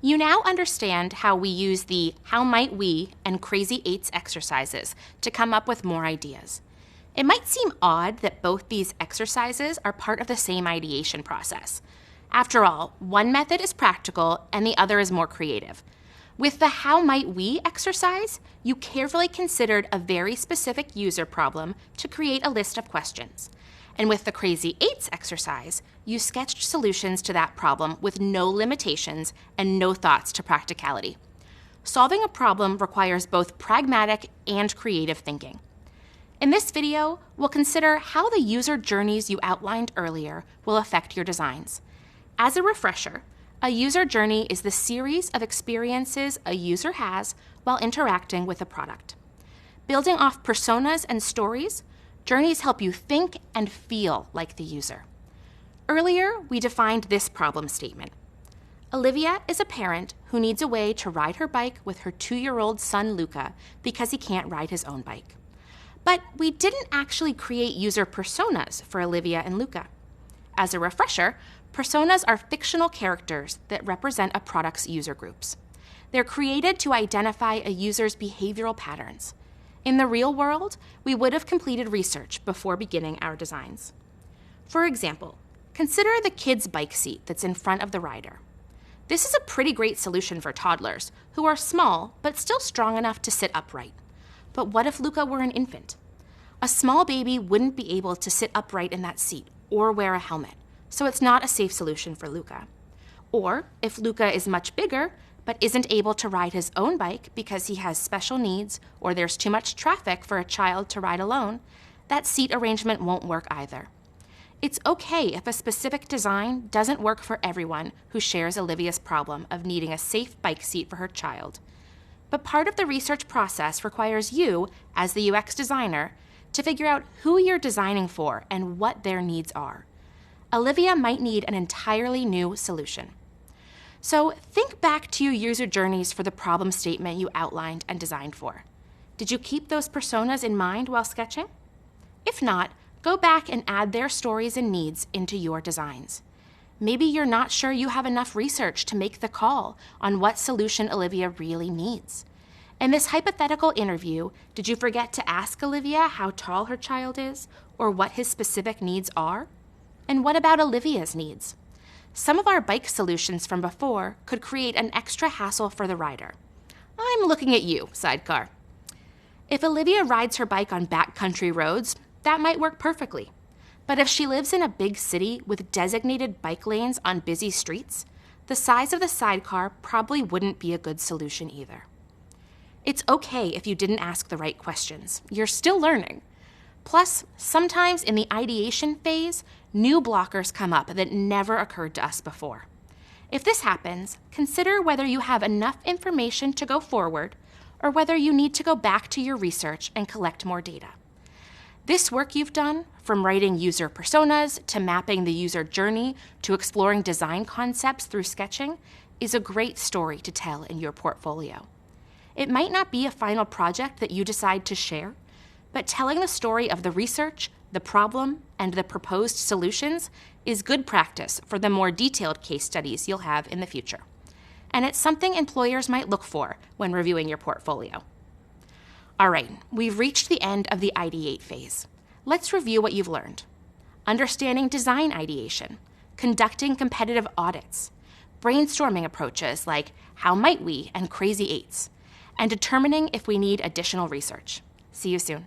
You now understand how we use the how might we and Crazy Eights exercises to come up with more ideas. It might seem odd that both these exercises are part of the same ideation process. After all, one method is practical and the other is more creative. With the how might we exercise, you carefully considered a very specific user problem to create a list of questions. And with the Crazy Eights exercise, you sketched solutions to that problem with no limitations and no thoughts to practicality. Solving a problem requires both pragmatic and creative thinking. In this video, we'll consider how the user journeys you outlined earlier will affect your designs. As a refresher, a user journey is the series of experiences a user has while interacting with a product. Building off personas and stories, journeys help you think and feel like the user. Earlier, we defined this problem statement. Olivia is a parent who needs a way to ride her bike with her 2-year-old son, Luca, because he can't ride his own bike. But we didn't actually create user personas for Olivia and Luca. As a refresher, personas are fictional characters that represent a product's user groups. They're created to identify a user's behavioral patterns. In the real world, we would have completed research before beginning our designs. For example, consider the kid's bike seat that's in front of the rider. This is a pretty great solution for toddlers who are small but still strong enough to sit upright. But what if Luca were an infant? A small baby wouldn't be able to sit upright in that seat or wear a helmet, so it's not a safe solution for Luca. Or if Luca is much bigger but isn't able to ride his own bike because he has special needs or there's too much traffic for a child to ride alone, that seat arrangement won't work either. It's okay if a specific design doesn't work for everyone who shares Olivia's problem of needing a safe bike seat for her child. But part of the research process requires you, as the UX designer, to figure out who you're designing for and what their needs are. Olivia might need an entirely new solution. So think back to your user journeys for the problem statement you outlined and designed for. Did you keep those personas in mind while sketching? If not, go back and add their stories and needs into your designs. Maybe you're not sure you have enough research to make the call on what solution Olivia really needs. In this hypothetical interview, did you forget to ask Olivia how tall her child is or what his specific needs are? And what about Olivia's needs? Some of our bike solutions from before could create an extra hassle for the rider. I'm looking at you, sidecar. If Olivia rides her bike on backcountry roads, that might work perfectly. But if she lives in a big city with designated bike lanes on busy streets, the size of the sidecar probably wouldn't be a good solution either. It's okay if you didn't ask the right questions. You're still learning. Plus, sometimes in the ideation phase, new blockers come up that never occurred to us before. If this happens, consider whether you have enough information to go forward or whether you need to go back to your research and collect more data. This work you've done, from writing user personas to mapping the user journey to exploring design concepts through sketching, is a great story to tell in your portfolio. It might not be a final project that you decide to share, but telling the story of the research, the problem, and the proposed solutions is good practice for the more detailed case studies you'll have in the future. And it's something employers might look for when reviewing your portfolio. All right, we've reached the end of the ideate phase. Let's review what you've learned. Understanding design ideation, conducting competitive audits, brainstorming approaches like how might we and Crazy Eights, and determining if we need additional research. See you soon.